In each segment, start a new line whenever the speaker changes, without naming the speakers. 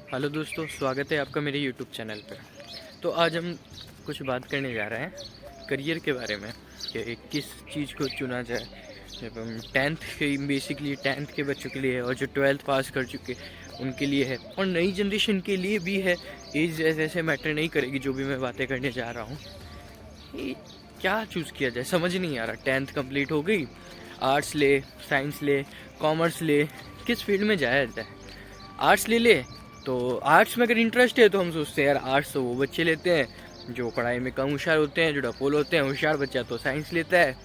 Hello दोस्तों, स्वागत है आपका मेरे यूट्यूब चैनल पर। तो आज हम कुछ बात करने जा रहे हैं करियर के बारे में कि किस चीज़ को चुना जाए। जब हम बेसिकली टेंथ के बच्चों के लिए है और जो 12th पास कर चुके उनके लिए है और नई जनरेशन के लिए भी है। एज ऐसे मैटर नहीं करेगी जो भी मैं बातें करने जा रहा हूँ। ये क्या चूज़ किया जाए समझ नहीं आ रहा। 10th कंप्लीट हो गई, आर्ट्स ले, साइंस ले, कॉमर्स ले, किस फील्ड में जाया जाए। आर्ट्स ले तो आर्ट्स में अगर इंटरेस्ट है तो हम सोचते हैं यार आर्ट्स तो वो बच्चे लेते हैं जो पढ़ाई में कम होशियार होते हैं, जो डपोल होते हैं। होशियार बच्चा तो साइंस लेता है,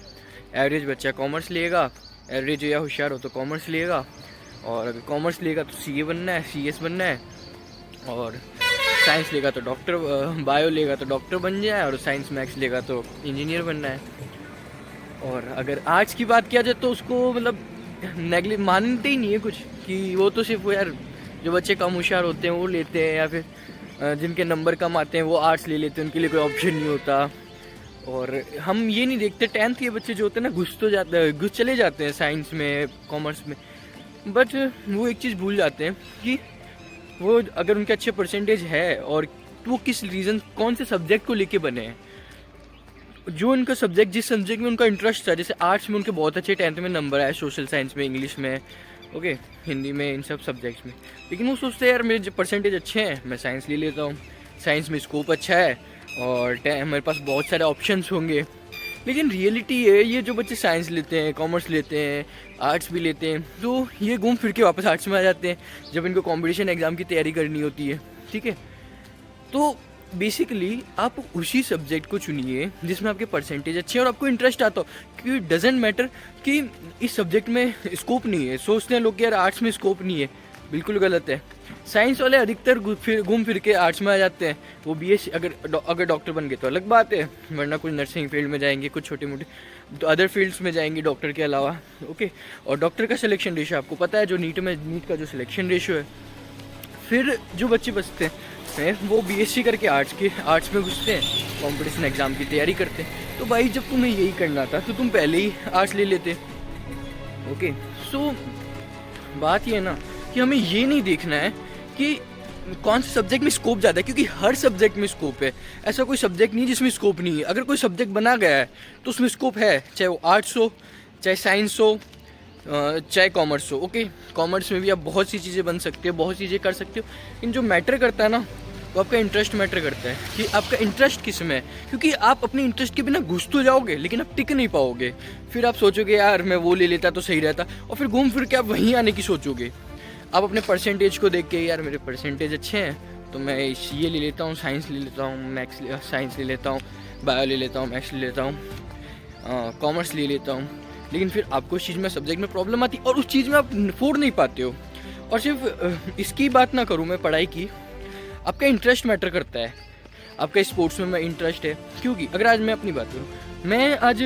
एवरेज बच्चा कॉमर्स लेगा। एवरेज या होशियार हो तो कॉमर्स लेगा, और अगर कॉमर्स लेगा तो सीए बनना है, सीएस बनना है। और साइंस लेगा तो डॉक्टर, बायो लेगा तो डॉक्टर बन जाए, और साइंस मैथ्स लेगा तो इंजीनियर बनना है। और अगर आर्ट्स की बात किया जाए तो उसको मतलब नेगलेक्ट मानते ही नहीं है कुछ, कि वो तो सिर्फ वो यार जो बच्चे कम होशियार होते हैं वो लेते हैं, या फिर जिनके नंबर कम आते हैं वो आर्ट्स ले लेते हैं, उनके लिए कोई ऑप्शन नहीं होता। और हम ये नहीं देखते 10th के बच्चे जो होते हैं ना घुस चले जाते हैं साइंस में, कॉमर्स में, बट वो एक चीज़ भूल जाते हैं कि वो अगर उनके अच्छे परसेंटेज है और वो किस रीज़न कौन से सब्जेक्ट को लेके बने हैं, जो उनका सब्जेक्ट जिस सब्जेक्ट में उनका इंटरेस्ट था। जैसे आर्ट्स में उनके बहुत अच्छे 10th में नंबर आए, सोशल साइंस में, इंग्लिश में, ओके, हिंदी में, इन सब सब्जेक्ट्स में, लेकिन वो सोचते हैं यार मेरे जो परसेंटेज अच्छे हैं मैं साइंस ले लेता हूँ, साइंस में स्कोप अच्छा है और मेरे पास बहुत सारे ऑप्शंस होंगे। लेकिन रियलिटी है ये जो बच्चे साइंस लेते हैं, कॉमर्स लेते हैं, आर्ट्स भी लेते हैं, तो ये घूम फिर के वापस आर्ट्स में आ जाते हैं जब इनको कॉम्पिटिशन एग्ज़ाम की तैयारी करनी होती है। ठीक है, तो बेसिकली आप उसी सब्जेक्ट को चुनिए जिसमें आपके परसेंटेज अच्छे हैं और आपको इंटरेस्ट आता हो, क्योंकि डजेंट मैटर कि इस सब्जेक्ट में स्कोप नहीं है। सोचते हैं लोग कि यार आर्ट्स में स्कोप नहीं है, बिल्कुल गलत है। साइंस वाले अधिकतर घूम फिर के आर्ट्स में आ जाते हैं। वो बीएससी अगर डॉक्टर बन गए तो अलग बात है, वरना कुछ नर्सिंग फील्ड में जाएंगे, कुछ छोटे मोटे तो अदर फील्ड्स में जाएंगे डॉक्टर के अलावा। ओके, और डॉक्टर का सिलेक्शन रेशियो आपको पता है, जो नीट का जो सिलेक्शन रेशियो है। फिर जो बच्चे बचते हैं वो बीएससी करके आर्ट्स में घुसते हैं, कंपटीशन एग्ज़ाम की तैयारी करते हैं। तो भाई जब तुम्हें यही करना था तो तुम पहले ही आर्ट्स ले लेते। ओके, सो बात ये है ना कि हमें ये नहीं देखना है कि कौन से सब्जेक्ट में स्कोप ज़्यादा है, क्योंकि हर सब्जेक्ट में स्कोप है। ऐसा कोई सब्जेक्ट नहीं जिसमें स्कोप नहीं है। अगर कोई सब्जेक्ट बना गया है तो उसमें स्कोप है, चाहे वो आर्ट्स हो, चाहे साइंस हो, चाहे कॉमर्स हो। ओके, कॉमर्स में भी आप बहुत सी चीज़ें बन सकते हो, बहुत सी चीज़ें कर सकते हो, लेकिन जो मैटर करता है ना वो आपका इंटरेस्ट मैटर करता है कि आपका इंटरेस्ट किस में है। क्योंकि आप अपने इंटरेस्ट के बिना घुस तो जाओगे लेकिन आप टिक नहीं पाओगे। फिर आप सोचोगे यार मैं वो ले लेता तो सही रहता, और फिर घूम फिर के आप वहीं आने की सोचोगे। आप अपने परसेंटेज को देख के यार मेरे परसेंटेज अच्छे हैं तो मैं ये ले लेता हूँ, साइंस ले लेता हूँ, साइंस ले लेता हूँ, बायो ले लेता हूँ, मैथ्स ले लेता हूँ, कॉमर्स ले लेता हूँ। लेकिन फिर आपको उस चीज़ में सब्जेक्ट में प्रॉब्लम आती और उस चीज़ में आप फोड़ नहीं पाते हो। और सिर्फ इसकी बात ना करूँ मैं, पढ़ाई की, आपका इंटरेस्ट मैटर करता है। आपका स्पोर्ट्स में इंटरेस्ट है, क्योंकि अगर आज मैं अपनी बात करूँ, मैं आज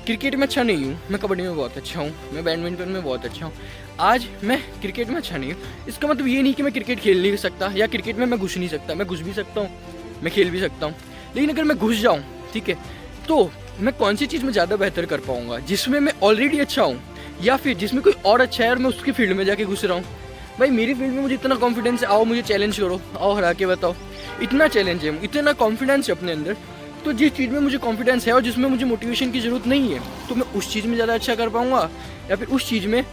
क्रिकेट में अच्छा नहीं हूँ, मैं कबड्डी में बहुत अच्छा हूँ, मैं बैडमिंटन में बहुत अच्छा हूँ। आज मैं क्रिकेट में अच्छा नहीं हूँ, इसका मतलब ये नहीं कि मैं क्रिकेट खेल नहीं सकता या क्रिकेट में मैं घुस नहीं सकता। मैं घुस भी सकता हूँ, मैं खेल भी सकता हूँ, लेकिन अगर मैं घुस जाऊँ, ठीक है, तो मैं कौन सी चीज़ में ज़्यादा बेहतर कर पाऊँगा, जिसमें मैं ऑलरेडी अच्छा हूँ या फिर जिसमें कोई और अच्छा है और मैं उसकी फील्ड में जाके घुस रहा हूँ। भाई मेरी फील्ड में मुझे इतना कॉन्फिडेंस है, आओ मुझे चैलेंज करो, आओ हरा के बताओ। इतना चैलेंज है, इतना कॉन्फिडेंस है अपने अंदर। तो जिस चीज़ में मुझे कॉन्फिडेंस है और जिसमें मुझे मोटिवेशन की ज़रूरत नहीं है, तो मैं उस चीज़ में ज़्यादा अच्छा कर पाऊँगा, या फिर उस चीज़ में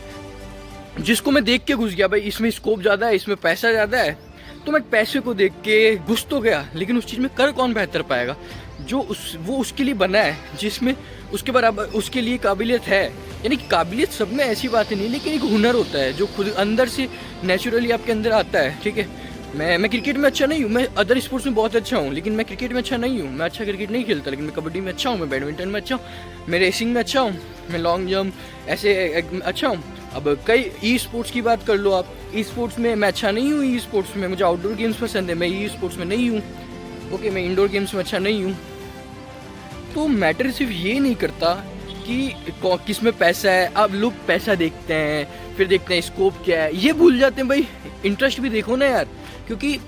जिसको मैं देख के घुस गया, भाई इसमें स्कोप ज़्यादा है, इसमें पैसा ज़्यादा है, तो मैं पैसे को देख के घुस तो गया, लेकिन उस चीज़ में कर कौन बेहतर पाएगा, जो वो उसके लिए बना है, जिसमें उसके बराबर उसके लिए काबिलियत है। यानी कि काबिलियत सब में ऐसी बात नहीं, लेकिन एक हुनर होता है जो खुद अंदर से नेचुरली आपके अंदर आता है। ठीक है, मैं क्रिकेट में अच्छा नहीं हूँ, मैं अदर स्पोर्ट्स में बहुत अच्छा हूँ, लेकिन मैं क्रिकेट में अच्छा नहीं हूँ। मैं अच्छा क्रिकेट नहीं खेलता, लेकिन मैं कबड्डी में अच्छा हूँ, मैं बैडमिंटन में अच्छा हूँ, मैं रेसिंग में अच्छा हूँ, मैं लॉन्ग जंप ऐसे अच्छा हूँ। अब कई ई स्पोर्ट्स की बात कर लो आप, ई स्पोर्ट्स में मैं अच्छा नहीं हूँ। ई स्पोर्ट्स में मुझे आउटडोर गेम्स पसंद है, मैं ई स्पोर्ट्स में नहीं हूँ। ओके, मैं इंडोर गेम्स में अच्छा नहीं हूँ। तो मैटर सिर्फ ये नहीं करता कि किस में पैसा है। अब लोग पैसा देखते हैं, फिर देखते हैं स्कोप क्या है, ये भूल जाते हैं भाई इंटरेस्ट भी देखो ना यार। क्योंकि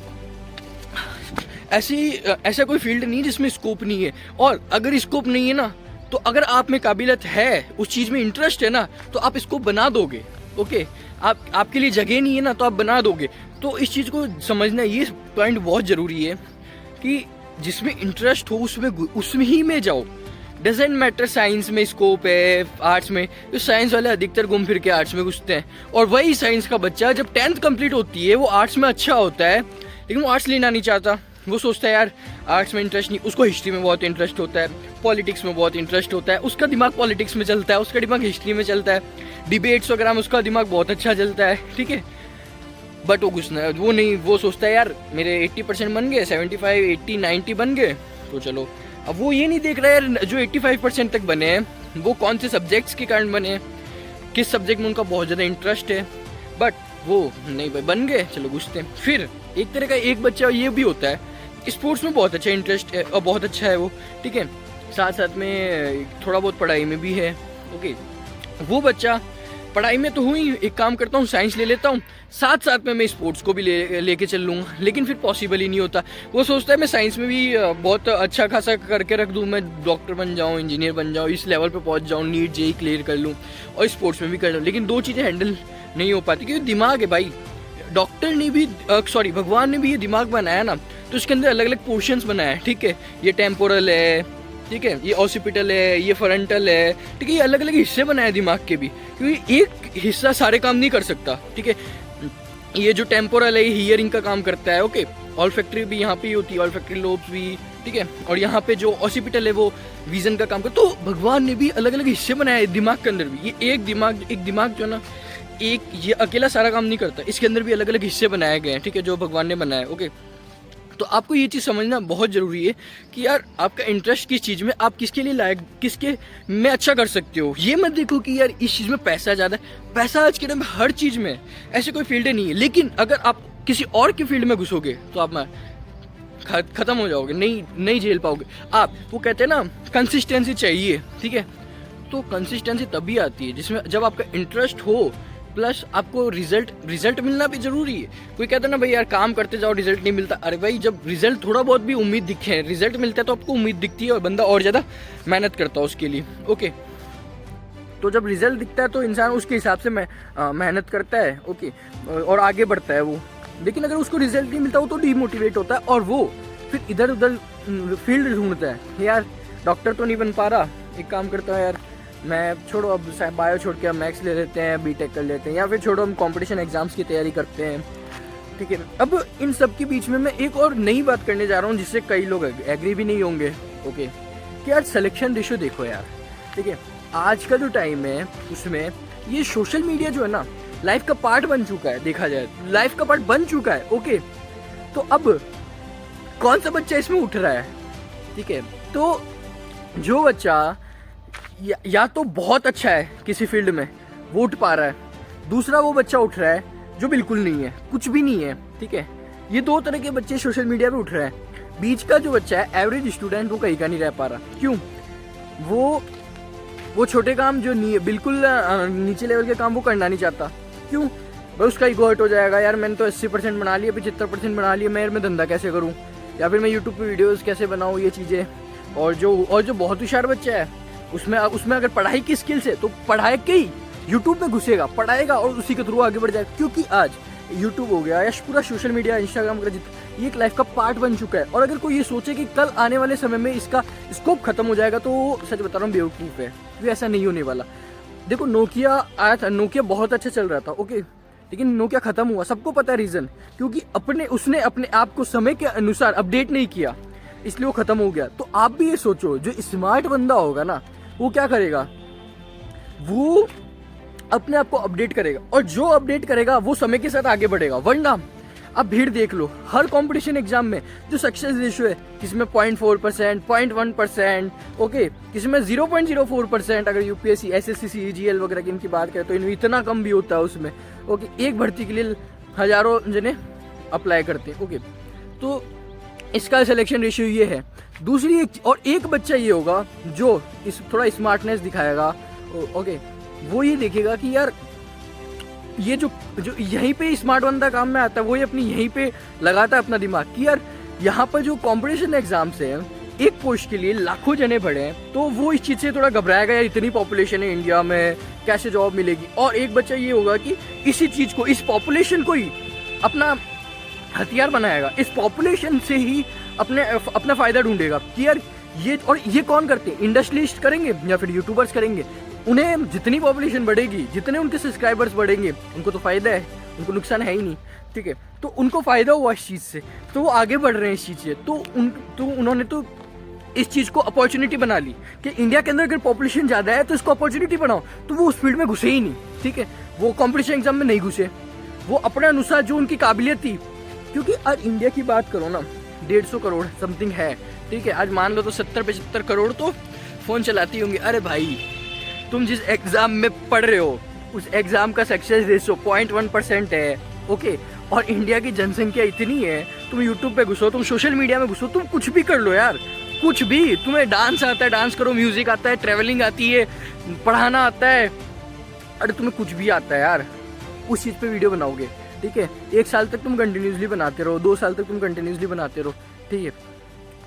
ऐसा कोई फील्ड नहीं जिसमें स्कोप नहीं है, और अगर स्कोप नहीं है ना तो अगर आप में काबिलियत है, उस चीज़ में इंटरेस्ट है ना, तो आप इसको बना दोगे। ओके, आपके लिए जगह नहीं है ना, तो आप बना दोगे। तो इस चीज़ को समझना, ये पॉइंट बहुत ज़रूरी है कि जिसमें इंटरेस्ट हो उसमें ही में जाओ। डजेंट मैटर साइंस में स्कोप है, आर्ट्स में, तो साइंस वाले अधिकतर घूम फिर के आर्ट्स में घुसते हैं। और वही साइंस का बच्चा जब 10th कंप्लीट होती है, वो आर्ट्स में अच्छा होता है, लेकिन वो आर्ट्स लेना नहीं चाहता। वो सोचता है यार आर्ट्स में इंटरेस्ट नहीं, उसको हिस्ट्री में बहुत इंटरेस्ट होता है, पॉलिटिक्स में बहुत इंटरेस्ट होता है, उसका दिमाग पॉलिटिक्स में चलता है, उसका दिमाग हिस्ट्री में चलता है, डिबेट्स वगैरह में उसका दिमाग बहुत अच्छा चलता है, ठीक है। बट वो नहीं, वो सोचता है यार मेरे 80% बन गए, 75, 80, 90 बन गए, तो चलो। अब वो ये नहीं देख रहा है जो 85% तक बने हैं वो कौन से सब्जेक्ट्स के कारण बने हैं, किस सब्जेक्ट में उनका बहुत ज़्यादा इंटरेस्ट है। बट वो नहीं भाई, बन गए, चलो घुसते हैं। फिर एक तरह का एक बच्चा ये भी होता है, स्पोर्ट्स में बहुत अच्छा इंटरेस्ट है और बहुत अच्छा है वो, ठीक है, साथ साथ में थोड़ा बहुत पढ़ाई में भी है, ओके। वो बच्चा पढ़ाई में तो हुई, एक काम करता हूँ साइंस ले लेता हूँ, साथ साथ में मैं स्पोर्ट्स को भी लेके चल लूँगा, लेकिन फिर पॉसिबल ही नहीं होता। वो सोचता है मैं साइंस में भी बहुत अच्छा खासा करके रख दूँ, मैं डॉक्टर बन जाऊँ, इंजीनियर बन जाऊँ, इस लेवल पे पहुँच जाऊँ, नीट जेई क्लियर कर लूँ और स्पोर्ट्स में भी कर लूँ, लेकिन दो चीज़ें हैंडल नहीं हो पाती क्योंकि दिमाग है भाई। डॉक्टर ने भी भगवान ने भी ये दिमाग बनाया ना, तो इसके अंदर अलग अलग पोर्शंस बनाया है, ठीक है। ये टेम्पोरल है, ठीक है, ये ऑसिपिटल है, ये फ्रंटल है, ठीक है, ये अलग अलग हिस्से बनाए दिमाग के भी, क्योंकि एक हिस्सा सारे काम नहीं कर सकता, ठीक है। ये जो टेम्पोरल है ये हियरिंग का काम करता है, ओके। ऑल्फैक्टरी भी यहाँ पे ही होती है, ऑल्फैक्टरी लोब्स भी, ठीक है। और यहाँ पे जो ऑसिपिटल है वो विजन का काम करता है। तो भगवान ने भी अलग अलग हिस्से बनाए हैं दिमाग के अंदर भी। ये एक दिमाग जो ना, एक ये अकेला सारा काम नहीं करता, इसके अंदर भी अलग अलग हिस्से बनाए गए हैं, ठीक है, जो भगवान ने बनाए, ओके। तो आपको ये चीज़ समझना बहुत ज़रूरी है कि यार आपका इंटरेस्ट किस चीज़ में, आप किसके लिए लायक, किसके में अच्छा कर सकते हो। ये मत देखो कि यार इस चीज़ में पैसा ज़्यादा है, पैसा आज के टाइम में हर चीज़ में, ऐसे कोई फील्ड नहीं है। लेकिन अगर आप किसी और की फील्ड में घुसोगे तो आप खत्म हो जाओगे, नहीं झेल पाओगे आप। वो कहते हैं ना कंसिस्टेंसी चाहिए, ठीक है। तो कंसिस्टेंसी तभी आती है जिसमें जब आपका इंटरेस्ट हो प्लस आपको रिजल्ट मिलना भी जरूरी है। कोई कहता है ना भाई यार काम करते जाओ रिजल्ट नहीं मिलता, अरे भाई जब रिजल्ट थोड़ा बहुत भी उम्मीद दिखे, रिजल्ट मिलता है तो आपको उम्मीद दिखती है और बंदा और ज़्यादा मेहनत करता है उसके लिए, ओके। तो जब रिजल्ट दिखता है तो इंसान उसके हिसाब से मेहनत करता है, ओके, और आगे बढ़ता है वो। लेकिन अगर उसको रिजल्ट नहीं मिलता वो तो डीमोटिवेट होता है और वो फिर इधर उधर फील्ड ढूंढता है। यार डॉक्टर तो नहीं बन पा रहा, एक काम करता है यार मैं छोड़ो अब बायो छोड़ के हम मैथ्स ले लेते हैं, बीटेक कर लेते हैं, या फिर छोड़ो हम कंपटीशन एग्जाम्स की तैयारी करते हैं, ठीक है। अब इन सब के बीच में मैं एक और नई बात करने जा रहा हूँ जिससे कई लोग एग्री भी नहीं होंगे, ओके, कि यार सिलेक्शन रेशियो देखो यार, ठीक है। आज का जो टाइम है उसमें ये सोशल मीडिया जो है ना लाइफ का पार्ट बन चुका है, देखा जाए लाइफ का पार्ट बन चुका है, ओके। तो अब कौन सा बच्चा इसमें उठ रहा है, ठीक है। तो जो बच्चा या तो बहुत अच्छा है किसी फील्ड में वो उठ पा रहा है, दूसरा वो बच्चा उठ रहा है जो बिल्कुल नहीं है, कुछ भी नहीं है, ठीक है। ये दो तरह के बच्चे सोशल मीडिया पे उठ रहे हैं। बीच का जो बच्चा है एवरेज स्टूडेंट, वो कहीं का नहीं रह पा रहा। क्यों? वो छोटे काम जो बिल्कुल नीचे लेवल के काम वो करना नहीं चाहता। क्यों? भाई उसका ईगो हर्ट हो जाएगा, यार मैंने तो 80% बना लिया, 75% बना लिया, मैं धंधा कैसे करूँ, या फिर मैं यूट्यूब पे वीडियोस कैसे बनाऊँ, ये चीज़ें। और जो बहुत होशियार बच्चा है उसमें अगर पढ़ाई की स्किल्स है तो पढ़ाई के ही यूट्यूब में घुसेगा, पढ़ाएगा और उसी के थ्रू आगे बढ़ जाएगा। क्योंकि आज यूट्यूब हो गया या पूरा सोशल मीडिया, इंस्टाग्राम का ये एक लाइफ का पार्ट बन चुका है। और अगर कोई ये सोचे कि कल आने वाले समय में इसका स्कोप खत्म हो जाएगा तो सच बता रहा हूँ बेवकूफ़ है, क्योंकि ऐसा नहीं होने वाला। देखो नोकिया आया था, नोकिया बहुत अच्छा चल रहा था, ओके, लेकिन नोकिया खत्म हुआ, सबको पता है रीज़न, क्योंकि उसने अपने आप को समय के अनुसार अपडेट नहीं किया, इसलिए वो खत्म हो गया। तो आप भी ये सोचो, जो स्मार्ट बंदा होगा ना वो क्या करेगा, वो अपने आप को अपडेट करेगा, और जो अपडेट करेगा वो समय के साथ आगे बढ़ेगा। वरना अब भीड़ देख लो, हर कंपटीशन एग्जाम में जो सक्सेस रेशियो है, किसी में 0.4%, 0.1%, ओके, किसी में 0.04%। अगर यूपीएससी, एसएससी, सीजीएल वगैरह की इनकी बात करें तो इतना कम भी होता है उसमें, ओके। एक भर्ती के लिए हजारों जने अप्लाई करते हैं, ओके। तो इसका सिलेक्शन रेशियो ये है। दूसरी एक बच्चा ये होगा जो थोड़ा स्मार्टनेस दिखाएगा, ओके, वो ये देखेगा कि यार ये जो यहीं पे स्मार्ट बंदा काम में आता है, वो ये अपनी यहीं पे लगाता है अपना दिमाग कि यार यहाँ पर जो कंपटीशन एग्जाम्स है एक पोस्ट के लिए लाखों जने पड़े हैं, तो वो इस चीज़ से थोड़ा घबराएगा, यार इतनी पॉपुलेशन है इंडिया में, कैसे जॉब मिलेगी। और एक बच्चा ये होगा कि इसी चीज़ को, इस पॉपुलेशन को ही अपना हथियार बनाएगा, इस पॉपुलेशन से ही अपना फ़ायदा ढूंढेगा कि यार ये कौन करते हैं, इंडस्ट्रियलिस्ट करेंगे या फिर यूट्यूबर्स करेंगे। उन्हें जितनी पॉपुलेशन बढ़ेगी, जितने उनके सब्सक्राइबर्स बढ़ेंगे, उनको तो फ़ायदा है, उनको नुकसान है ही नहीं, ठीक है। तो उनको फ़ायदा हुआ इस चीज़ से, तो वो आगे बढ़ रहे हैं इस चीज़ से। तो उन्होंने तो इस चीज़ को अपॉर्चुनिटी बना ली कि इंडिया के अंदर अगर पॉपुलेशन ज़्यादा है तो इसको अपॉर्चुनिटी बनाओ। तो वो उस फील्ड में घुसे ही नहीं, ठीक है, वो कॉम्पिटिशन एग्जाम में नहीं घुसे, वो अपने अनुसार जो उनकी काबिलियत थी। क्योंकि आज इंडिया की बात करो ना, 150 करोड़ समथिंग है, ठीक है। आज मान लो तो 70-75 करोड़ तो फ़ोन चलाती होंगी। अरे भाई, तुम जिस एग्ज़ाम में पढ़ रहे हो उस एग्ज़ाम का सक्सेस रेशो 0.1% है, ओके। और इंडिया की जनसंख्या इतनी है, तुम यूट्यूब पे घुसो, तुम सोशल मीडिया में घुसो, तुम कुछ भी कर लो यार, कुछ भी। तुम्हें डांस आता है, डांस करो, म्यूज़िक आता है, ट्रैवलिंग आती है, पढ़ाना आता है, अरे तुम्हें कुछ भी आता है यार, उस चीज़ पे वीडियो बनाओगे, ठीक है। 1 साल तक तुम कंटिन्यूसली बनाते रहो, 2 साल तक तुम कंटिन्यूसली बनाते रहो, ठीक है,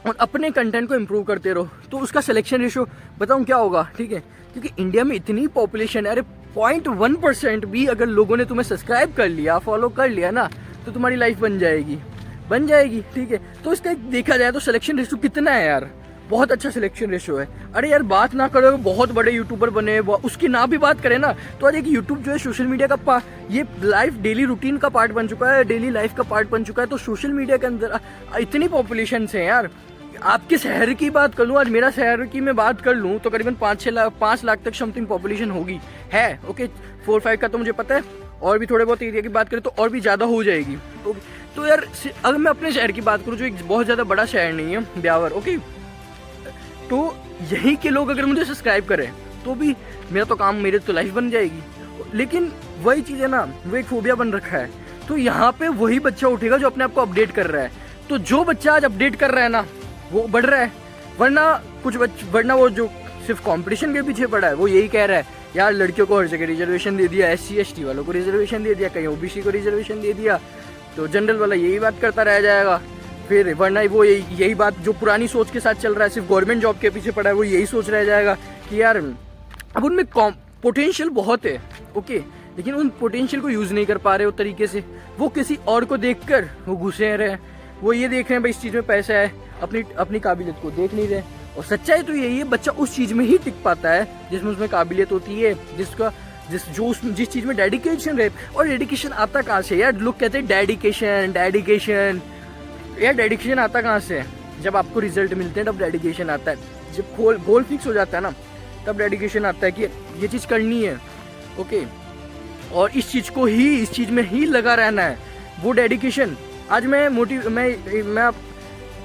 और अपने कंटेंट को इम्प्रूव करते रहो, तो उसका सिलेक्शन रेशो बताऊँ क्या होगा, ठीक है। क्योंकि इंडिया में इतनी पॉपुलेशन है, अरे 0.1% भी अगर लोगों ने तुम्हें सब्सक्राइब कर लिया, फॉलो कर लिया ना, तो तुम्हारी लाइफ बन जाएगी, ठीक है। तो इसका देखा जाए तो सिलेक्शन रेशो कितना है यार, बहुत अच्छा सिलेक्शन रेशो है। अरे यार बात ना करो बहुत बड़े यूट्यूबर बने, उसकी ना भी बात करें ना, तो आज एक यूट्यूब जो है सोशल मीडिया का ये लाइफ डेली रूटीन का पार्ट बन चुका है, डेली लाइफ का पार्ट बन चुका है। तो सोशल मीडिया के अंदर इतनी पॉपुलेशन है यार। आपके शहर की बात कर लूँ, आज मेरा शहर की मैं बात कर लूँ तो करीबन 5 लाख तक समथिंग पॉपुलेशन होगी, है, ओके। 4-5 का तो मुझे पता है, और भी थोड़े बहुत एरिया की बात करें तो और भी ज़्यादा हो जाएगी, ओके। तो यार अगर मैं अपने शहर की बात करूँ, जो एक बहुत ज़्यादा बड़ा शहर नहीं है, ब्यावर, ओके, तो यहीं के लोग अगर मुझे सब्सक्राइब करें तो भी मेरा तो काम, मेरी तो लाइफ बन जाएगी। लेकिन वही चीज़ है ना, वो एक फोबिया बन रखा है। तो यहाँ पे वही बच्चा उठेगा जो अपने आप को अपडेट कर रहा है। तो जो बच्चा आज अपडेट कर रहा है ना, वो बढ़ रहा है, वरना वो जो सिर्फ कंपटीशन के पीछे पड़ा है, वो यही कह रहा है यार लड़कियों को हर जगह रिजर्वेशन दे दिया, SC/ST वालों को रिजर्वेशन दे दिया, कहीं OBC को रिजर्वेशन दे दिया, तो जनरल वाला यही बात करता रह जाएगा। फिर वरना वो यही बात जो पुरानी सोच के साथ चल रहा है, सिर्फ गवर्नमेंट जॉब के पीछे पड़ा है, वो यही सोच रह जाएगा कि यार अब उनमें पोटेंशियल बहुत है, ओके, लेकिन उन पोटेंशियल को यूज़ नहीं कर पा रहे वो तरीके से। वो किसी और को देखकर वो घुसे रहे हैं, वो ये देख रहे हैं भाई इस चीज़ में पैसा है, अपनी काबिलियत को देख नहीं रहे। और सच्चाई तो यही है, बच्चा उस चीज़ में ही टिक पाता है जिसमें उसमें काबिलियत होती है, जिस चीज़ में डेडिकेशन रहे। और डेडिकेशन आता कहाँ से यार? लोग कहते हैं डेडिकेशन, यार डेडिकेशन आता कहाँ से? जब आपको रिजल्ट मिलते हैं तब डेडिकेशन आता है, जब गोल फिक्स हो जाता है ना तब डेडिकेशन आता है कि ये चीज़ करनी है, ओके, और इस चीज़ में ही लगा रहना है, वो डेडिकेशन। आज मैं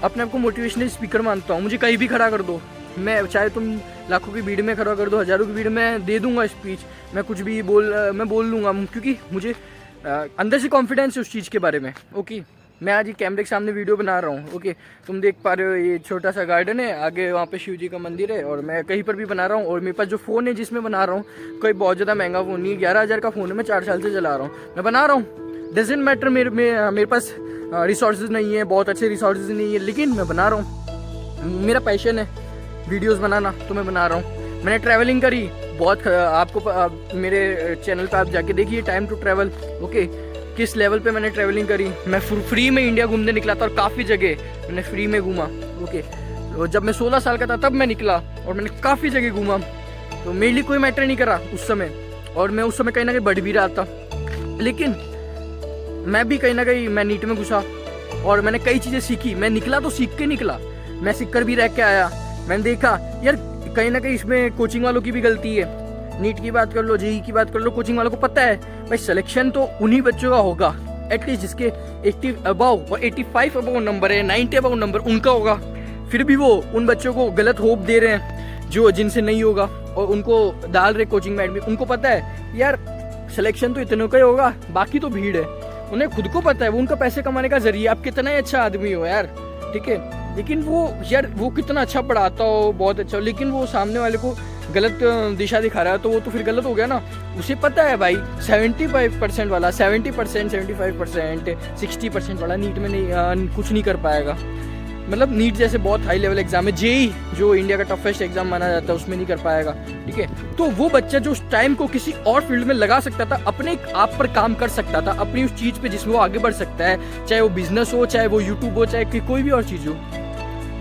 अपने आप को मोटिवेशनल स्पीकर मानता हूँ। मुझे कहीं भी खड़ा कर दो, मैं चाहे तुम लाखों की भीड़ में खड़ा कर दो, हज़ारों की भीड़ में दे दूंगा स्पीच, मैं कुछ भी मैं बोल लूँगा, क्योंकि मुझे अंदर से कॉन्फिडेंस है उस चीज़ के बारे में, ओके। मैं आज ये कैमरे के सामने वीडियो बना रहा हूँ, ओके, तुम देख पा रहे हो ये छोटा सा गार्डन है, आगे वहाँ पे शिव जी का मंदिर है, और मैं कहीं पर भी बना रहा हूँ। और मेरे पास जो फ़ोन है जिसमें बना रहा हूँ, कोई बहुत ज़्यादा महंगा फ़ोन नहीं है, 11,000 का फ़ोन है, मैं 4 साल से चला रहा हूँ, मैं बना रहा हूँ। डजेंट मैटर मेरे पास रिसोर्सेज नहीं है, बहुत अच्छे रिसोर्सेज नहीं है, लेकिन मैं बना रहा हूँ, मेरा पैशन है वीडियोस बनाना, तो मैं बना रहा हूँ। मैंने ट्रैवलिंग करी बहुत, आपको मेरे चैनल पे आप जाके देखिए टाइम टू ट्रैवल, ओके, किस लेवल पे मैंने ट्रैवलिंग करी। मैं फ्री में इंडिया घूमने निकला था और काफ़ी जगह मैंने फ्री में घूमा, ओके। तो जब मैं 16 साल का था तब मैं निकला और मैंने काफ़ी जगह घूमा, तो मेरे लिए कोई मैटर नहीं करा उस समय, और मैं उस समय कहीं ना कहीं बढ़ भी रहा था। लेकिन मैं भी कहीं ना कहीं मैं नीट में घुसा और मैंने कई चीज़ें सीखी। मैं निकला तो सीख के निकला, मैं सीख कर भी रह के आया। मैंने देखा यार कहीं ना कहीं इसमें कोचिंग वालों की भी गलती है। नीट की बात कर लो, जेई की बात कर लो, कोचिंग वालों को पता है भाई सिलेक्शन तो उन्हीं बच्चों का होगा एटलीस्ट जिसके 80 अबव और 85 अबव नंबर है, 90 अबव नंबर उनका होगा। फिर भी वो उन बच्चों को गलत होप दे रहे हैं जिनसे नहीं होगा, और उनको डाल रहे कोचिंग में एडमिट। उनको पता है यार सिलेक्शन तो इतनों का ही होगा, बाकी तो भीड़ है। उन्हें खुद को पता है वो उनका पैसे कमाने का जरिए, आप कितना ही अच्छा आदमी हो यार, ठीक है, लेकिन वो कितना अच्छा पढ़ाता हो, बहुत अच्छा, लेकिन वो सामने वाले को गलत दिशा दिखा रहा है, तो वो तो फिर गलत हो गया ना। उसे पता है भाई 75% वाला 70%, 75%, 60% वाला नीट में नहीं कुछ नहीं कर पाएगा। मतलब नीट जैसे बहुत हाई लेवल एग्जाम है, जेई जो इंडिया का टफेस्ट एग्जाम माना जाता है उसमें नहीं कर पाएगा, ठीक है। तो वो बच्चा जो उस टाइम को किसी और फील्ड में लगा सकता था, अपने आप पर काम कर सकता था, अपनी उस चीज़ पे जिसमें वो आगे बढ़ सकता है, चाहे वो बिजनेस हो, चाहे वो यूट्यूब हो, चाहे कोई भी और चीज़ हो,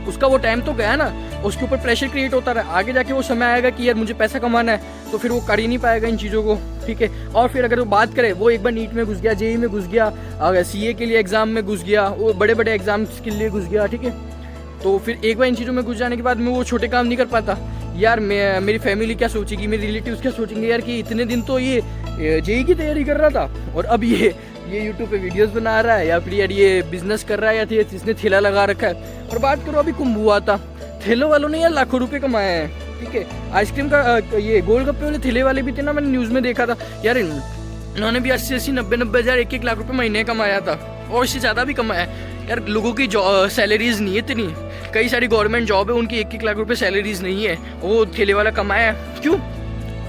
उसका वो टाइम तो गया ना, उसके ऊपर प्रेशर क्रिएट होता रहा। आगे जाके वो समय आएगा कि यार मुझे पैसा कमाना है, तो फिर वो कर ही नहीं पाएगा इन चीज़ों को, ठीक है। और फिर अगर वो बात करें, वो एक बार नीट में घुस गया, जेई में घुस गया, अगर सीए के लिए एग्जाम में घुस गया, वो बड़े बड़े एग्जाम्स के लिए घुस गया, ठीक है। तो फिर एक बार इन चीज़ों में घुस जाने के बाद में वो छोटे काम नहीं कर पाता। यार मेरी फैमिली क्या सोचेगी, मेरे रिलेटिव्स क्या सोचेंगे यार कि इतने दिन तो ये जेई की तैयारी कर रहा था और अब ये यूट्यूब पे वीडियोस बना रहा है, या फिर यार ये बिजनेस कर रहा है, या फिर इसने ठेला लगा रखा है। और बात करो अभी कुंभ हुआ था, ठेलों वालों ने यार लाखों रुपए कमाए हैं, ठीक है। आइसक्रीम का ये गोलगप्पे वाले ठेले वाले भी थे ना, मैंने न्यूज़ में देखा था यार, इन्होंने भी 80-80, 90-90 हज़ार, 1-1 लाख रुपए महीने कमाया था, और इससे ज़्यादा भी कमाया। यार लोगों की सैलरीज नहीं है इतनी, कई सारी गवर्नमेंट जॉब है उनकी 1-1 लाख रुपए सैलरीज नहीं है, वो ठेले वाला कमाया। क्यों?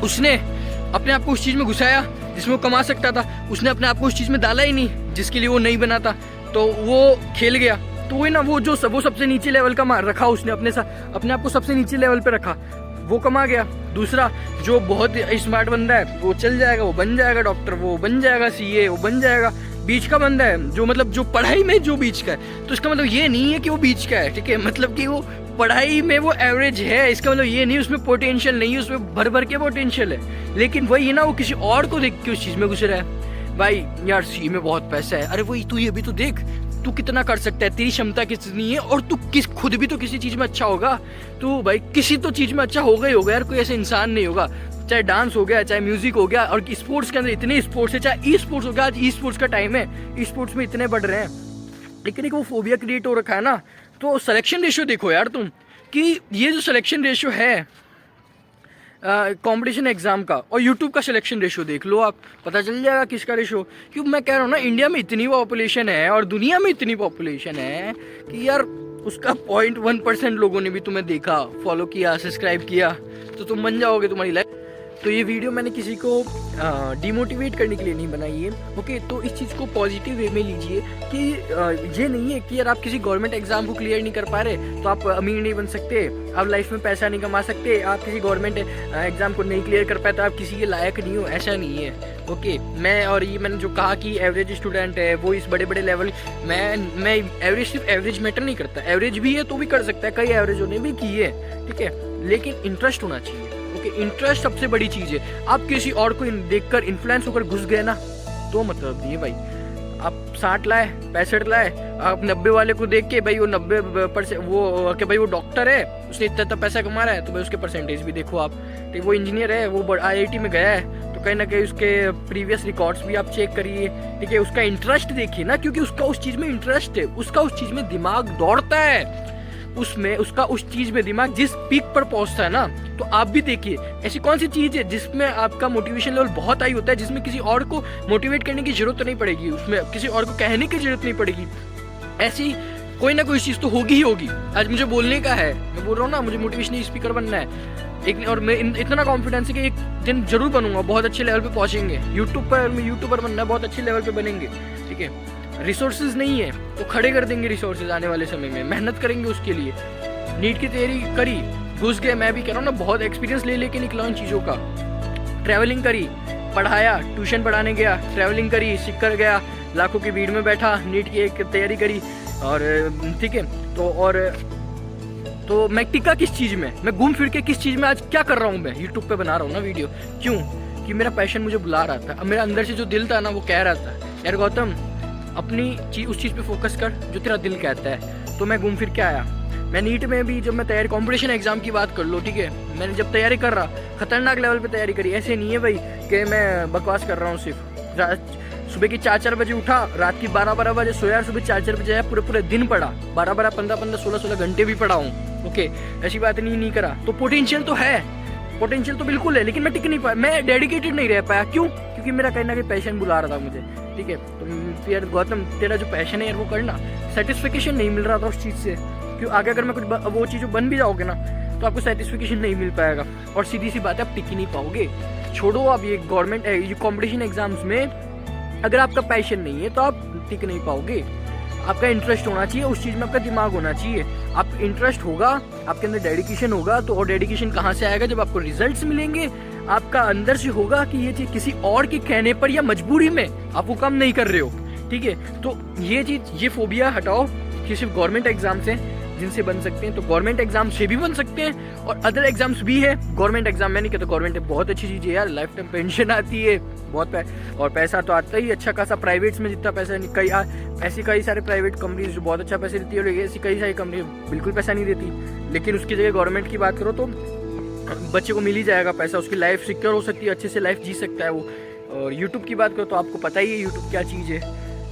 उसने अपने आप को उस चीज़ में घुसाया जिसमें वो कमा सकता था, उसने अपने आप को उस चीज़ में डाला ही नहीं जिसके लिए वो नहीं बना था, तो वो खेल गया। तो वही ना, वो सबसे नीचे लेवल का रखा उसने, अपने आप को सबसे नीचे लेवल पे रखा, वो कमा गया। दूसरा जो बहुत स्मार्ट बंदा है वो चल जाएगा, वो बन जाएगा डॉक्टर, वो बन जाएगा सीए, वो बन जाएगा। बीच का बंदा है जो मतलब जो पढ़ाई में जो बीच का है, तो इसका मतलब ये नहीं है कि वो बीच का है, ठीक है। मतलब कि वो पढ़ाई में वो एवरेज है, इसका मतलब ये नहीं उसमें पोटेंशियल नहीं है, उसमें भर भर के पोटेंशियल है, लेकिन वही है ना, वो किसी और को देख के उस चीज़ में घुस रहा है। भाई यार सी में बहुत पैसा है, अरे वही तू ये भी तो देख, तू कितना कर सकता है, तेरी क्षमता कितनी है, और तू खुद भी तो किसी चीज़ में अच्छा होगा। तू भाई किसी तो चीज़ में अच्छा होगा ही होगा यार, कोई ऐसा इंसान नहीं होगा, चाहे डांस हो गया, चाहे म्यूजिक हो गया, और स्पोर्ट्स के अंदर इतने स्पोर्ट्स है, चाहे ई स्पोर्ट्स हो गया, आज ई स्पोर्ट्स का टाइम है, ई स्पोर्ट्स में इतने बढ़ रहे हैं, लेकिन एक वो फोबिया क्रिएट हो रखा है ना। तो सिलेक्शन रेशियो देखो यार तुम, कि ये जो सिलेक्शन रेशियो है कंपटीशन एग्जाम का, और यूट्यूब का सिलेक्शन रेशियो देख लो आप, पता चल जाएगा किसका रेशियो। क्योंकि मैं कह रहा हूँ ना, इंडिया में इतनी पॉपुलेशन है और दुनिया में इतनी पॉपुलेशन है कि यार उसका 0.1% लोगों ने भी तुम्हें देखा, फॉलो किया, सब्सक्राइब किया, तो तुम बन जाओगे, तुम्हारी लाइफ। तो ये वीडियो मैंने किसी को डिमोटिवेट करने के लिए नहीं बनाई है, ओके। तो इस चीज़ को पॉजिटिव वे में लीजिए कि ये नहीं है कि यार आप किसी गवर्नमेंट एग्जाम को क्लियर नहीं कर पा रहे तो आप अमीर नहीं बन सकते, आप लाइफ में पैसा नहीं कमा सकते, आप किसी गवर्नमेंट एग्जाम को नहीं क्लियर कर पाए तो आप किसी के लायक नहीं हो, ऐसा नहीं है, ओके। मैंने जो कहा कि एवरेज स्टूडेंट है वो इस बड़े बड़े लेवल, मैं एवरेज सिर्फ एवरेज मैटर नहीं करता, एवरेज भी है तो भी कर सकता है, कई एवरेजों ने भी की है, ठीक है, लेकिन इंटरेस्ट होना चाहिए, ओके। इंटरेस्ट सबसे बड़ी चीज़ है। आप किसी और को देखकर इन्फ्लुएंस होकर घुस गए ना, तो मतलब नहीं है भाई। आप 60 लाए, 65 लाए, आप 90 वाले को देख के भाई वो 90% वो कि भाई वो डॉक्टर है, उसने इतना पैसा कमा रहा है, तो भाई उसके परसेंटेज भी देखो आप, ठीक। वो इंजीनियर है, वो IIT में गया है, तो कहीं ना कहीं उसके प्रीवियस रिकॉर्ड्स भी आप चेक करिए, ठीक है। उसका इंटरेस्ट देखिए ना, क्योंकि उसका उस चीज़ में इंटरेस्ट है, उसका उस चीज़ में दिमाग दौड़ता है, उसमें उसका उस चीज़ में दिमाग जिस पीक पर पहुंचता है ना। तो आप भी देखिए ऐसी कौन सी चीज़ है जिसमें आपका मोटिवेशन लेवल बहुत हाई होता है, जिसमें किसी और को मोटिवेट करने की जरूरत नहीं पड़ेगी, उसमें किसी और को कहने की जरूरत नहीं पड़ेगी। ऐसी कोई ना कोई चीज़ तो होगी ही होगी। आज मुझे बोलने का है, मैं बोल रहा हूँ ना, मुझे मोटिवेशनल स्पीकर बनना है एक, और मैं इतना कॉन्फिडेंस है कि एक दिन जरूर बनूंगा, बहुत अच्छे लेवल पे पहुंचेंगे। यूट्यूबर बनना है, बहुत अच्छे लेवल पे बनेंगे, ठीक है। रिसोर्सेज नहीं है तो खड़े कर देंगे रिसोर्सेज आने वाले समय में, मेहनत करेंगे उसके लिए। नीट की तैयारी करी, घुस गए, मैं भी कह रहा हूँ ना, बहुत एक्सपीरियंस ले लेके निकला उन चीज़ों का। ट्रैवलिंग करी, पढ़ाया, ट्यूशन पढ़ाने गया, ट्रैवलिंग करी, सीख कर गया, लाखों की भीड़ में बैठा, नीट की एक तैयारी करी, और ठीक है। तो मैं टिका किस चीज़ में, मैं घूम फिर के किस चीज़ में आज क्या कर रहा हूँ, मैं यूट्यूब पे बना रहा हूँ ना वीडियो। क्यों? कि मेरा पैशन मुझे बुला रहा था, अब मेरा अंदर से जो दिल था ना वो कह रहा था यार गौतम अपनी उस चीज़ पे फोकस कर जो तेरा दिल कहता है। तो मैं घूम फिर के आया। मैं नीट में भी जब मैं तैयारी, कॉम्पिटिशन एग्जाम की बात कर लो, ठीक है, मैंने जब तैयारी कर रहा, खतरनाक लेवल पे तैयारी करी। ऐसे नहीं है भाई कि मैं बकवास कर रहा हूँ सिर्फ। सुबह की 4-4 बजे उठा, रात की 12-12 बजे सोया, सुबह 4-4 बजे आया, पूरे दिन पढ़ा, 12-12, 15-15, 16-16 घंटे भी पढ़ा हूँ, ओके। ऐसी बात नहीं करा। तो पोटेंशियल तो है, पोटेंशियल तो बिल्कुल है, लेकिन मैं टिक नहीं पाया, मैं डेडिकेटेड नहीं रह पाया। क्यों? क्योंकि मेरा कहीं ना कहीं पैशन बुला रहा था मुझे, ठीक है। तो यार गौतम तेरा जो पैशन है यार वो करना, सेटिस्फिकेशन नहीं मिल रहा था उस चीज़ से। क्यों? आगे अगर मैं कुछ वो चीज़ बन भी जाओगे ना तो आपको सेटिस्फिकेशन नहीं मिल पाएगा, और सीधी सी बात है आप टिक ही नहीं पाओगे। छोड़ो आप ये गवर्नमेंट कॉम्पिटिशन एग्जाम्स में, अगर आपका पैशन नहीं है तो आप टिक नहीं पाओगे। आपका इंटरेस्ट होना चाहिए, उस चीज़ में आपका दिमाग होना चाहिए। आप इंटरेस्ट होगा, आपके अंदर डेडिकेशन होगा, तो और डेडिकेशन कहाँ से आएगा? जब आपको रिजल्ट्स मिलेंगे। आपका अंदर से होगा कि ये चीज़ किसी और के कहने पर या मजबूरी में आप वो काम नहीं कर रहे हो, ठीक है। तो ये चीज़, ये फोबिया हटाओ कि सिर्फ गवर्नमेंट एग्जाम से जिनसे बन सकते हैं, तो गवर्नमेंट एग्जाम से भी बन सकते हैं और अदर एग्जाम्स भी है। गवर्नमेंट एग्जाम मैं नहीं कहता, गवर्नमेंट बहुत अच्छी चीज़ है यार, लाइफ टाइम पेंशन आती है, बहुत और पैसा तो आता ही अच्छा खासा। प्राइवेट्स में जितना पैसा नहीं, कई सारे प्राइवेट कंपनीज जो बहुत अच्छा पैसे देती है, और ऐसी कई सारी कंपनी बिल्कुल पैसा नहीं देती। लेकिन उसकी जगह गवर्नमेंट की बात करो तो बच्चे को मिल ही जाएगा पैसा, उसकी लाइफ सिक्योर हो सकती है, अच्छे से लाइफ जी सकता है वो। और यूट्यूब की बात करो तो आपको पता ही है यूट्यूब क्या चीज़ है,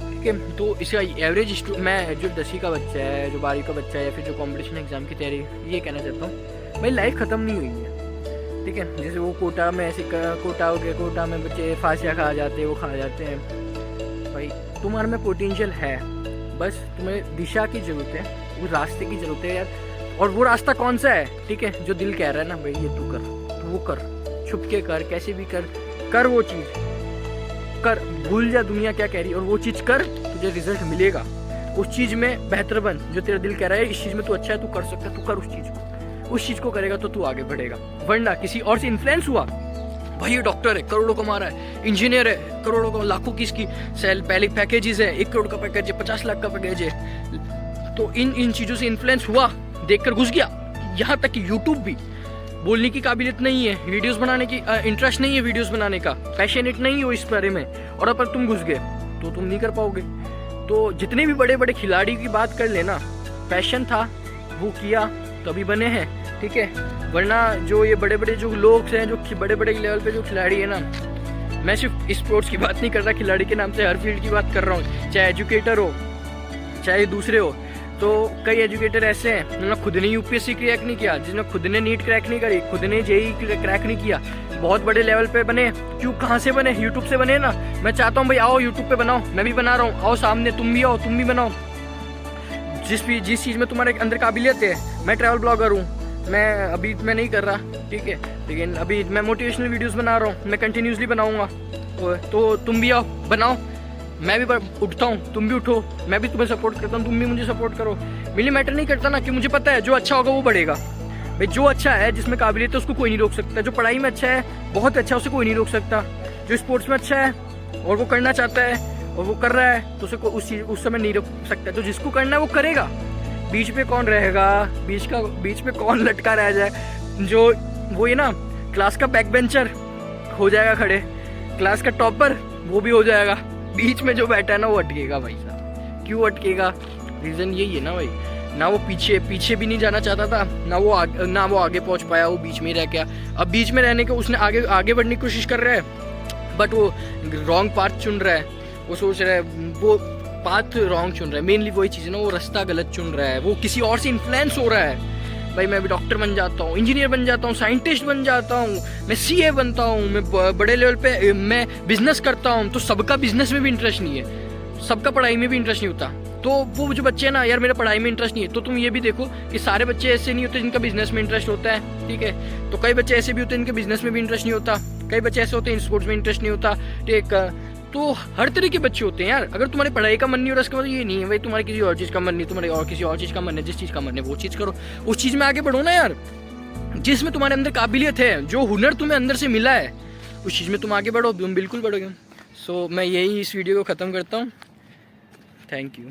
ठीक है। तो इसका एवरेज मैं जो 10वीं का बच्चा है, जो 12वीं का बच्चा है, या फिर जो कॉम्पिटिशन एग्जाम की तैयारी, ये कहना चाहता हूँ भाई लाइफ ख़त्म नहीं हुई है, ठीक है। जैसे वो कोटा में ऐसे कोटा हो गया, कोटा में बच्चे फांसियाँ खा जाते हैं, वो खा जाते हैं। भाई तुम्हारे में पोटेंशियल है, बस तुम्हें दिशा की ज़रूरत है, वो रास्ते की ज़रूरत है यार। और वो रास्ता कौन सा है, ठीक है, जो दिल कह रहा है ना भाई ये तू कर, तो वो कर, छुप के कर, कैसे भी कर वो चीज़ कर, भूल जा दुनिया क्या कह रही है, और वो चीज़ कर, तुझे रिजल्ट मिलेगा। उस चीज़ में बेहतर बन, जो तेरा दिल कह रहा है इस चीज़ में तू अच्छा है, तू कर सकता है, तू कर उस चीज़ को करेगा तो तू आगे बढ़ेगा। वरना किसी और से इन्फ्लुएंस हुआ, भाई ये डॉक्टर है करोड़ों कमा रहा है, इंजीनियर है करोड़ों का, लाखों की इसकी पहले पैकेजेस है, 1 करोड़ का पैकेज है, 50 लाख का पैकेज है, तो इन चीज़ों से इन्फ्लुएंस हुआ, देखकर घुस गया। यहाँ तक कि यूट्यूब भी, बोलने की काबिलियत नहीं है, वीडियोस बनाने की इंटरेस्ट नहीं है, वीडियोस बनाने का पैशनेट नहीं हो इस बारे में, और अब तुम घुस गए तो तुम नहीं कर पाओगे। तो जितने भी बड़े बड़े खिलाड़ी की बात कर लेना, पैशन था वो किया तभी बने हैं, ठीक है। वरना जो ये बड़े बड़े जो लोग हैं, जो बड़े बड़े लेवल पे जो खिलाड़ी है ना, मैं सिर्फ स्पोर्ट्स की बात नहीं कर रहा, खिलाड़ी के नाम से हर फील्ड की बात कर रहा हूँ, चाहे एजुकेटर हो चाहे दूसरे हो। तो कई एजुकेटर ऐसे हैं जिन्होंने खुद ने यूपीएससी क्रैक नहीं किया, जिन्होंने खुद ने नीट क्रैक नहीं करी, खुद ने जेई क्रैक नहीं किया, बहुत बड़े लेवल पे बने। क्यों, कहाँ से बने? यूट्यूब से बने ना। मैं चाहता हूँ भाई आओ यूट्यूब पे बनाओ, मैं भी बना रहा हूँ, आओ सामने, तुम भी आओ, तुम भी बनाओ। जिस चीज़ में तुम्हारे अंदर काबिलियत है, मैं ट्रैवल ब्लॉगर हूँ, मैं नहीं कर रहा, ठीक है, लेकिन अभी मैं मोटिवेशनल वीडियोस बना रहा हूँ, मैं कंटिन्यूसली बनाऊँगा, तो तुम भी आओ बनाओ, मैं भी उठता हूँ, तुम भी उठो, मैं भी तुम्हें सपोर्ट करता हूँ, तुम भी मुझे सपोर्ट करो। मिली मैटर नहीं करता ना, कि मुझे पता है जो अच्छा होगा वो बढ़ेगा। भाई जो अच्छा है, जिसमें काबिलियत है, उसको कोई नहीं रोक सकता। जो पढ़ाई में अच्छा है, बहुत अच्छा, उसे कोई नहीं रोक सकता। जो स्पोर्ट्स में अच्छा है और वो करना चाहता है और वो कर रहा है, तो उसे उस समय नहीं रोक सकता। तो जिसको करना है वो करेगा। बीच पे कौन रहेगा, बीच पे कौन लटका रह जाए, जो वो ये ना क्लास का बैक बेंचर हो जाएगा खड़े, क्लास का टॉपर वो भी हो जाएगा, बीच में जो बैठा है ना वो अटकेगा। भाई साहब क्यों अटकेगा? रीज़न यही है ना भाई, ना वो पीछे भी नहीं जाना चाहता था, ना वो आगे पहुंच पाया, वो बीच में ही रह गया। अब बीच में रहने के उसने आगे बढ़ने की कोशिश कर रहा है, बट वो रॉन्ग पाथ चुन रहा है। वो सोच रहा है, वो पाथ रॉन्ग चुन रहा है। मेनली वही चीज़ है ना, वो रास्ता गलत चुन रहा है, वो किसी और से इन्फ्लुएंस हो रहा है। भाई मैं भी डॉक्टर बन जाता हूँ, इंजीनियर बन जाता हूँ, साइंटिस्ट बन जाता हूँ, मैं सीए बनता हूँ, मैं बड़े लेवल पे मैं बिजनेस करता हूँ। तो सबका बिजनेस में भी इंटरेस्ट नहीं है, सबका पढ़ाई में भी इंटरेस्ट नहीं होता। तो वो जो बच्चे हैं ना, यार मेरा पढ़ाई में इंटरेस्ट नहीं है, तो तुम ये भी देखो कि सारे बच्चे ऐसे नहीं होते जिनका बिजनेस में इंटरेस्ट होता है, ठीक है। तो कई बच्चे ऐसे भी होते हैं जिनके बिजनेस में भी इंटरेस्ट नहीं होता, कई बच्चे ऐसे होते हैं स्पोर्ट्स में इंटरेस्ट नहीं होता, ठीक। तो हर तरह के बच्चे होते हैं यार। अगर तुम्हारी पढ़ाई का मन नहीं हो रहा, इसका मतलब ये नहीं है भाई तुम्हारे किसी और चीज़ का मन नहीं, तुम्हारे और किसी और चीज़ का मन है। जिस चीज़ का मन है वो चीज़ करो, उस चीज़ में आगे बढ़ो ना यार, जिसमें तुम्हारे अंदर काबिलियत है, जो हुनर तुम्हें अंदर से मिला है, उस चीज़ में तुम आगे बढ़ो, तुम बिल्कुल बढ़ोगे। सो मैं यही इस वीडियो को ख़त्म करता हूँ। Thank you.